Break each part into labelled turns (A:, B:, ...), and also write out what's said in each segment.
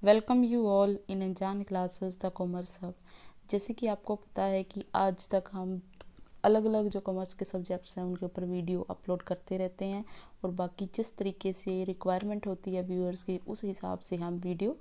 A: Welcome you all in अनजान classes the commerce hub. जैसे कि आपको पता है कि आज तक हम अलग अलग जो कॉमर्स के सब्जेक्ट्स हैं उनके ऊपर वीडियो अपलोड करते रहते हैं और बाकी जिस तरीके से रिक्वायरमेंट होती है व्यूअर्स की उस हिसाब से हम वीडियो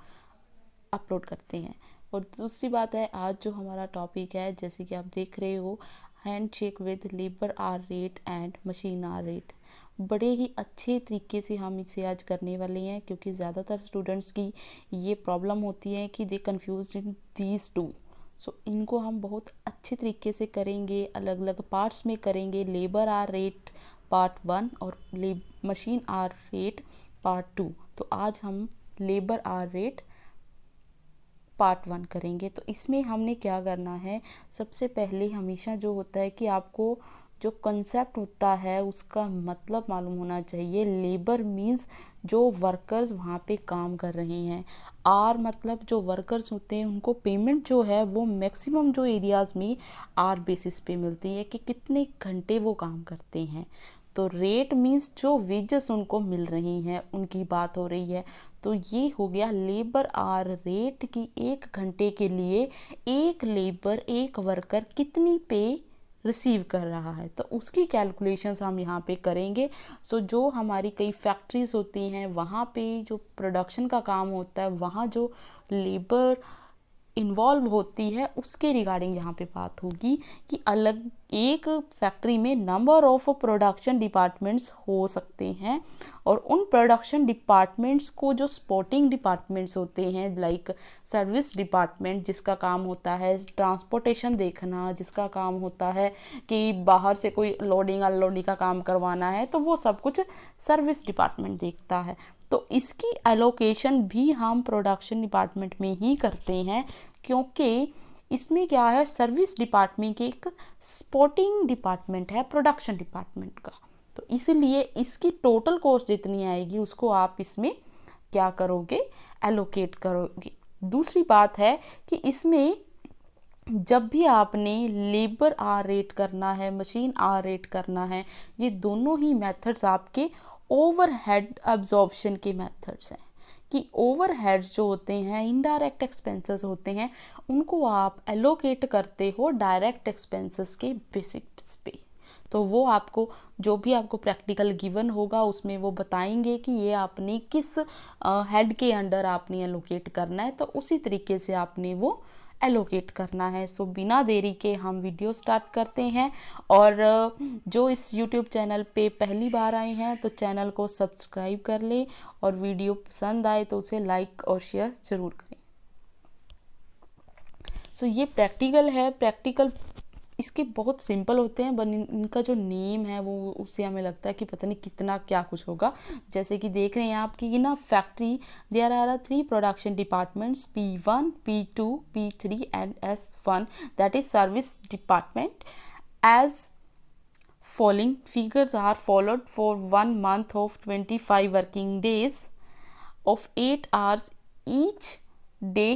A: अपलोड करते हैं। और दूसरी बात है, आज जो हमारा टॉपिक है जैसे कि आप देख रहे हो, hand shake with labour hour rate and machine hour rate. बड़े ही अच्छे तरीके से हम इसे आज करने वाले हैं क्योंकि ज़्यादातर स्टूडेंट्स की ये प्रॉब्लम होती है कि दे कंफ्यूज इन दीज टू। सो इनको हम बहुत अच्छे तरीके से करेंगे, अलग अलग पार्ट्स में करेंगे। लेबर आर रेट पार्ट 1 और मशीन आर रेट पार्ट 2। तो आज हम लेबर आर रेट पार्ट 1 करेंगे। तो इसमें हमने क्या करना है, सबसे पहले हमेशा जो होता है कि आपको जो कंसेप्ट होता है उसका मतलब मालूम होना चाहिए। लेबर मीन्स जो वर्कर्स वहाँ पे काम कर रहे हैं। आर मतलब जो वर्कर्स होते हैं उनको पेमेंट जो है वो मैक्सिमम जो एरियाज़ में आर बेसिस पे मिलती है कि कितने घंटे वो काम करते हैं। तो रेट मीन्स जो वेजेस उनको मिल रही हैं उनकी बात हो रही है। तो ये हो गया लेबर आर रेट की एक घंटे के लिए एक लेबर एक वर्कर कितनी पे रिसीव कर रहा है, तो उसकी कैलकुलेशंस हम यहाँ पे करेंगे। सो जो हमारी कई फैक्ट्रीज होती हैं वहाँ पे जो प्रोडक्शन का काम होता है वहाँ जो लेबर इन्वॉल्व होती है उसके रिगार्डिंग यहाँ पे बात होगी कि अलग एक फैक्ट्री में नंबर ऑफ प्रोडक्शन डिपार्टमेंट्स हो सकते हैं और उन प्रोडक्शन डिपार्टमेंट्स को जो सपोर्टिंग डिपार्टमेंट्स होते हैं लाइक सर्विस डिपार्टमेंट जिसका काम होता है ट्रांसपोर्टेशन देखना, जिसका काम होता है कि बाहर से कोई लोडिंग अनलोडिंग का काम करवाना है, तो वो सब कुछ सर्विस डिपार्टमेंट देखता है। तो इसकी एलोकेशन भी हम प्रोडक्शन डिपार्टमेंट में ही करते हैं क्योंकि इसमें क्या है, सर्विस डिपार्टमेंट के एक सपोर्टिंग डिपार्टमेंट है प्रोडक्शन डिपार्टमेंट का। तो इसीलिए इसकी टोटल कॉस्ट जितनी आएगी उसको आप इसमें क्या करोगे, एलोकेट करोगे। दूसरी बात है कि इसमें जब भी आपने लेबर आर रेट करना है, मशीन आर रेट करना है, ये दोनों ही मेथड्स आपके ओवरहेड अब्जॉर्प्शन के मेथड्स हैं कि ओवरहेड्स जो होते हैं, इनडायरेक्ट एक्सपेंसेस होते हैं, उनको आप एलोकेट करते हो डायरेक्ट एक्सपेंसेस के बेसिस पे। तो वो आपको जो भी आपको प्रैक्टिकल गिवन होगा उसमें वो बताएंगे कि ये आपने किस हेड के अंडर आपने एलोकेट करना है, तो उसी तरीके से आपने वो एलोकेट करना है। सो बिना देरी के हम वीडियो स्टार्ट करते हैं। और जो इस यूट्यूब चैनल पे पहली बार आए हैं तो चैनल को सब्सक्राइब कर लें और वीडियो पसंद आए तो उसे लाइक और शेयर ज़रूर करें। सो ये प्रैक्टिकल है। प्रैक्टिकल इसके बहुत सिंपल होते हैं, बट इनका जो नेम है वो उससे हमें लगता है कि पता नहीं कितना क्या कुछ होगा। जैसे कि देख रहे हैं आप कि ये ना factory, there are 3 production departments P1, P2, P3 and S1, that is service department. As following figures are followed for 1 month of 25 working days of 8 hours each day.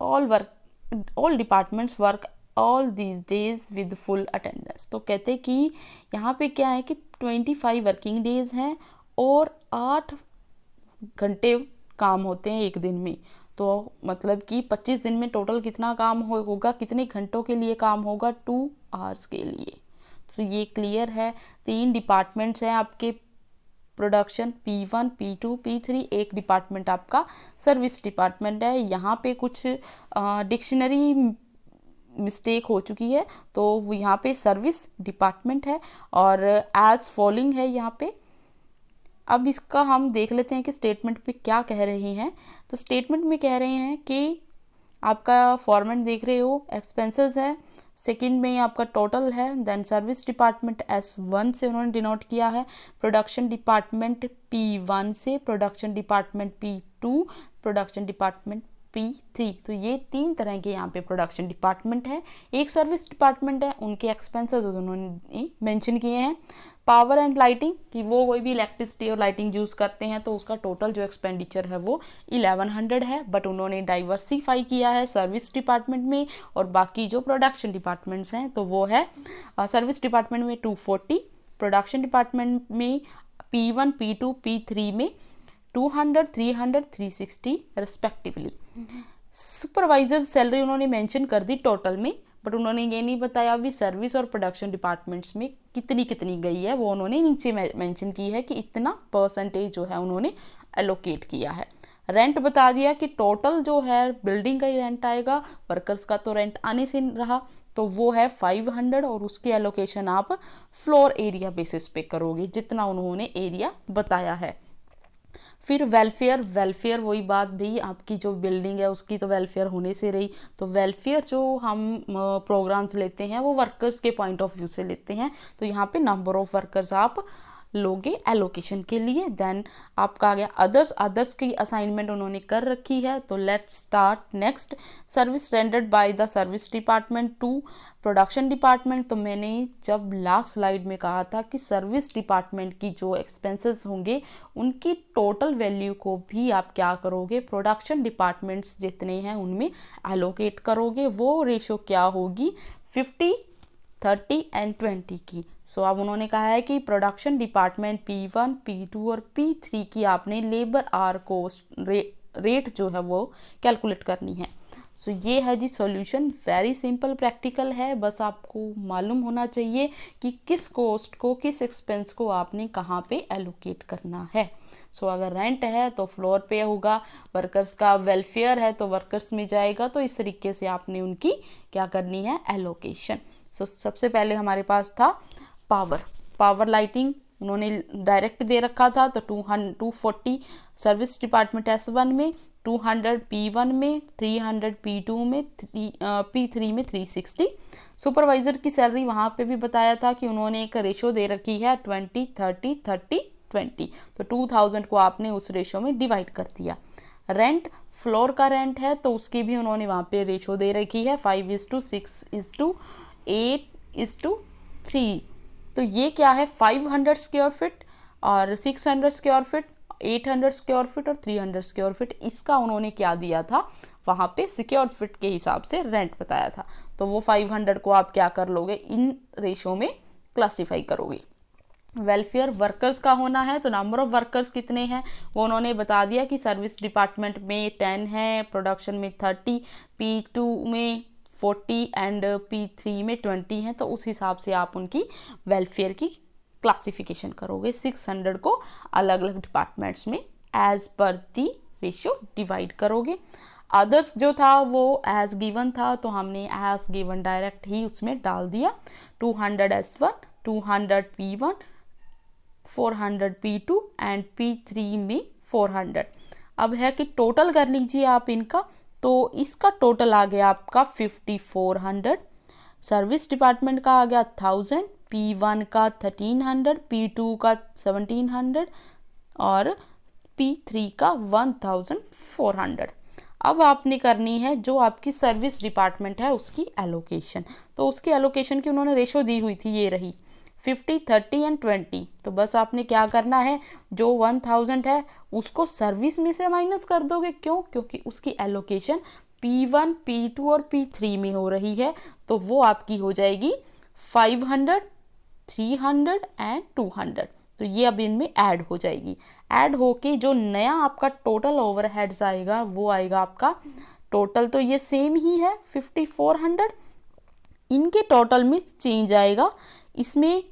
A: All departments work all these days with full attendance। तो कहते कि यहाँ पे क्या है कि 25 working days हैं और 8 घंटे काम होते हैं एक दिन में। तो मतलब कि 25 दिन में टोटल कितना काम होगा, कितने घंटों के लिए काम होगा, 2 hours के लिए। तो ये क्लियर है। 3 डिपार्टमेंट्स हैं आपके प्रोडक्शन, P1, P2, P3। एक डिपार्टमेंट आपका सर्विस डिपार्टमेंट है। यहाँ पे कुछ डिक्शनरी मिस्टेक हो चुकी है, तो यहाँ पे सर्विस डिपार्टमेंट है और एज फॉलोइंग है यहाँ पे। अब इसका हम देख लेते हैं कि स्टेटमेंट पे क्या कह रहे हैं। तो स्टेटमेंट में कह रहे हैं कि आपका फॉर्मेट देख रहे हो, एक्सपेंसेस है, सेकंड में आपका टोटल है, देन सर्विस डिपार्टमेंट S1 से उन्होंने डिनोट किया है, प्रोडक्शन डिपार्टमेंट P1 से, production department P2, production department P3। तो ये 3 तरह के यहाँ पे प्रोडक्शन डिपार्टमेंट है। एक सर्विस डिपार्टमेंट है, उनके एक्सपेंसेस उन्होंने मेंशन किए हैं। पावर एंड लाइटिंग कि वो कोई भी इलेक्ट्रिसिटी और लाइटिंग यूज़ करते हैं तो उसका टोटल जो एक्सपेंडिचर है वो 1100 है, बट उन्होंने डाइवर्सिफाई किया है सर्विस डिपार्टमेंट में। और बाकी जो प्रोडक्शन डिपार्टमेंट्स हैं तो वो है सर्विस डिपार्टमेंट में 240, प्रोडक्शन डिपार्टमेंट में P1, P2, P3 में 200, 300, 360 रिस्पेक्टिवली। सुपरवाइजर सैलरी उन्होंने मेंशन कर दी टोटल में, बट उन्होंने ये नहीं बताया अभी सर्विस और प्रोडक्शन डिपार्टमेंट्स में कितनी कितनी गई है, वो उन्होंने नीचे मेंशन की है कि इतना परसेंटेज जो है उन्होंने एलोकेट किया है। रेंट बता दिया कि टोटल जो है बिल्डिंग का ही रेंट आएगा, वर्कर्स का तो रेंट आने से रहा, तो वो है 500 और उसकी एलोकेशन आप फ्लोर एरिया बेसिस पे करोगे जितना उन्होंने एरिया बताया है। फिर वेलफेयर वही बात भी, आपकी जो बिल्डिंग है उसकी तो वेलफेयर होने से रही, तो वेलफेयर जो हम प्रोग्राम्स लेते हैं वो वर्कर्स के पॉइंट ऑफ व्यू से लेते हैं, तो यहाँ पे नंबर ऑफ वर्कर्स आप लोगे एलोकेशन के लिए। देन आपका आ गया अदर्स की असाइनमेंट उन्होंने कर रखी है, तो let's start next. Service rendered by the service department to production department, तो मैंने जब लास्ट स्लाइड में कहा था कि सर्विस डिपार्टमेंट की जो एक्सपेंसेस होंगे उनकी टोटल वैल्यू को भी आप क्या करोगे, प्रोडक्शन डिपार्टमेंट्स जितने हैं उनमें एलोकेट करोगे। वो रेशो क्या होगी, 50, 30 एंड 20 की। सो अब उन्होंने कहा है कि प्रोडक्शन डिपार्टमेंट P1, P2 और P3 की आपने लेबर आवर कोस्ट रेट जो है वो कैलकुलेट करनी है। सो ये है जी सॉल्यूशन, वेरी सिंपल प्रैक्टिकल है, बस आपको मालूम होना चाहिए कि किस कॉस्ट को, किस एक्सपेंस को आपने कहाँ पे एलोकेट करना है। सो अगर रेंट है तो फ्लोर पे होगा, वर्कर्स का वेलफेयर है तो वर्कर्स में जाएगा, तो इस तरीके से आपने उनकी क्या करनी है, एलोकेशन। सो सबसे पहले हमारे पास था पावर लाइटिंग, उन्होंने डायरेक्ट दे रखा था, तो 240 सर्विस डिपार्टमेंट S1 में, 200 P1 में, 300 P2 में, P3 में 360। सुपरवाइजर की सैलरी वहाँ पे भी बताया था कि उन्होंने एक रेशो दे रखी है 20, 30, 30, 20, तो 2000 को आपने उस रेशो में डिवाइड कर दिया। रेंट फ्लोर का रेंट है तो उसकी भी उन्होंने वहाँ पे रेशो दे रखी है 5:6:8:3। तो ये क्या है, 500 स्क्वायर फीट और 600 स्क्वायर फीट, 800 स्क्वायर फीट और 300 स्क्वायर फीट, इसका उन्होंने क्या दिया था, वहाँ पे स्क्वायर फीट के हिसाब से रेंट बताया था। तो वो 500 को आप क्या कर लोगे, इन रेशो में क्लासीफाई करोगे। वेलफेयर वर्कर्स का होना है, तो नंबर ऑफ वर्कर्स कितने हैं वो उन्होंने बता दिया कि सर्विस डिपार्टमेंट में 10 है, प्रोडक्शन में 30, P2 में 40 एंड P3 में 20 हैं, तो उस हिसाब से आप उनकी वेलफेयर की क्लासिफिकेशन करोगे। 600 को अलग अलग डिपार्टमेंट्स में as per the ratio divide करोगे। अदर्स जो था वो एज गिवन था, तो हमने एज गिवन डायरेक्ट ही उसमें डाल दिया। 200 S1, 200 P1, 400 P2 and P3 में 400। अब है कि टोटल कर लीजिए आप इनका, तो इसका टोटल आ गया आपका 5400, सर्विस डिपार्टमेंट का आ गया 1000, P1 का 1300, P2 का 1700 और P3 का 1400। अब आपने करनी है जो आपकी सर्विस डिपार्टमेंट है उसकी एलोकेशन, तो उसकी एलोकेशन की उन्होंने रेशो दी हुई थी, ये रही 50, 30 एंड 20। तो बस आपने क्या करना है, जो 1000 है उसको सर्विस में से माइनस कर दोगे। क्यों? क्योंकि उसकी एलोकेशन P1, P2 और P3 में हो रही है, तो वो आपकी हो जाएगी 500, 300 एंड 200। तो ये अब इनमें ऐड हो जाएगी, ऐड होके जो नया आपका टोटल ओवरहेड्स आएगा वो आएगा आपका टोटल, तो ये सेम ही है 5400, इनके टोटल में चेंज आएगा, इसमें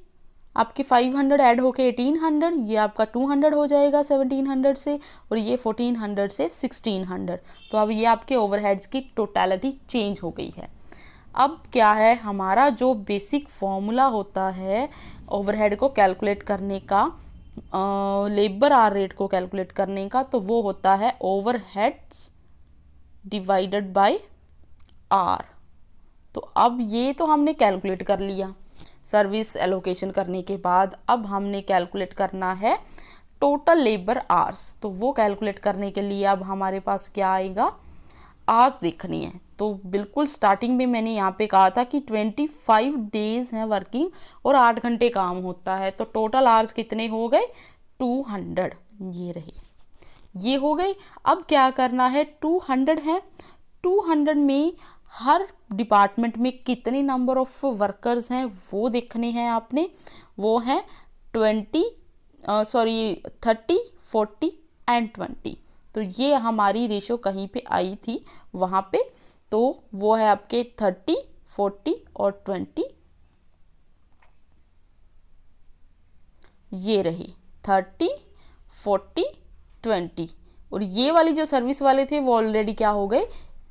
A: आपके 500 ऐड होके 1800, ये आपका 200 हो जाएगा 1700 से, और ये 1400 से 1600। तो अब ये आपके ओवरहेड्स की टोटलिटी चेंज हो गई है। अब क्या है, हमारा जो बेसिक फॉर्मूला होता है ओवरहेड को कैलकुलेट करने का, लेबर आवर रेट को कैलकुलेट करने का, तो वो होता है ओवरहेड्स डिवाइडेड बाय आर। तो अब ये तो हमने कैलकुलेट कर लिया सर्विस एलोकेशन करने के बाद। अब हमने कैलकुलेट करना है टोटल लेबर आवर्स, तो वो कैलकुलेट करने के लिए अब हमारे पास क्या आएगा, आवर्स देखनी है। तो बिल्कुल स्टार्टिंग में मैंने यहाँ पे कहा था कि 25 डेज हैं वर्किंग और 8 घंटे काम होता है, तो टोटल आवर्स कितने हो गए, 200, ये रहे, ये हो गई। अब क्या करना है, 200 है, 200 में हर डिपार्टमेंट में कितने नंबर ऑफ वर्कर्स हैं वो देखने हैं आपने, वो हैं 30, 40, एंड 20। तो ये हमारी रेशो कहीं पे आई थी वहाँ पे, तो वो है आपके 30, 40 और 20। ये रही 30, 40, 20। और ये वाली जो सर्विस वाले थे वो ऑलरेडी क्या हो गए,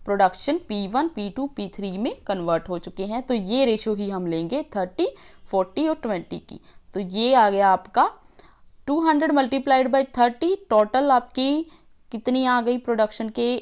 A: प्रोडक्शन P1, P2, P3 में कन्वर्ट हो चुके हैं। तो ये रेशो ही हम लेंगे 30, 40 और 20 की। तो ये आ गया आपका 200 मल्टीप्लाइड बाई 30, टोटल आपकी कितनी आ गई प्रोडक्शन के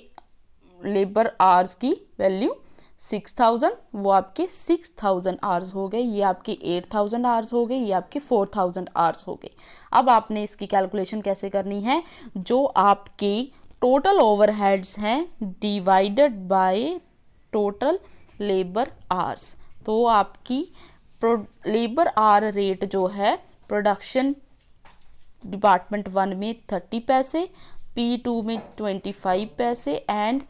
A: लेबर आवर्स की वैल्यू 6000, वो आपके 6000 आवर्स हो गए, ये आपके 8000 आवर्स हो गए, ये आपके 4000 आवर्स हो गए। अब आपने इसकी कैलकुलेशन कैसे करनी है, जो आपके टोटल ओवरहेड्स हैं divided by total labour hours. तो आपकी लेबर आवर रेट जो है प्रोडक्शन डिपार्टमेंट 1 में 30 पैसे, P2 में 25 पैसे एंड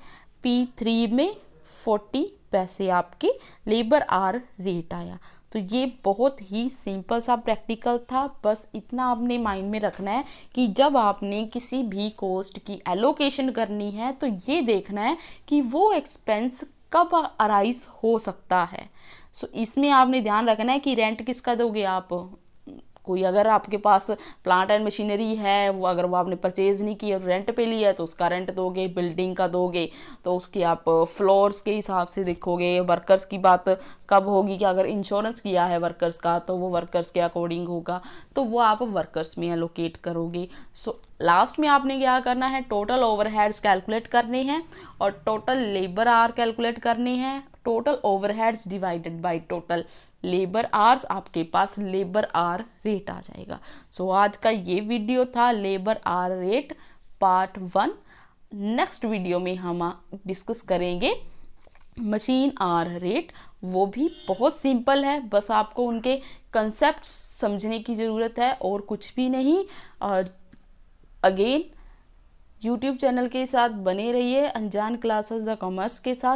A: P3 में 40 पैसे आपके लेबर आवर रेट आया। तो ये बहुत ही सिंपल सा प्रैक्टिकल था। बस इतना आपने माइंड में रखना है कि जब आपने किसी भी कॉस्ट की एलोकेशन करनी है तो ये देखना है कि वो एक्सपेंस कब अराइज हो सकता है। सो इसमें आपने ध्यान रखना है कि रेंट किसका दोगे आप, कोई अगर आपके पास प्लांट एंड मशीनरी है वो अगर वो आपने परचेज नहीं की और रेंट पे लिया है तो उसका रेंट दोगे, बिल्डिंग का दोगे तो उसकी आप फ्लोर्स के हिसाब से देखोगे। वर्कर्स की बात कब होगी कि अगर इंश्योरेंस किया है वर्कर्स का तो वो वर्कर्स के अकॉर्डिंग होगा, तो वो आप वर्कर्स में एलोकेट करोगे। सो लास्ट में आपने क्या करना है, टोटल ओवरहेड्स कैलकुलेट करने हैं और टोटल लेबर आवर कैलकुलेट करने हैं। Total overheads divided by total labour hours, आपके पास लेबर आवर रेट आ जाएगा। सो आज का ये वीडियो था labour hour rate part 1। Next video में हम डिस्कस करेंगे मशीन आवर रेट। वो भी बहुत सिंपल है, बस आपको उनके कंसेप्ट समझने की ज़रूरत है और कुछ भी नहीं। और अगेन यूट्यूब चैनल के साथ बने रहिए, अनजान क्लासेस द कॉमर्स के साथ।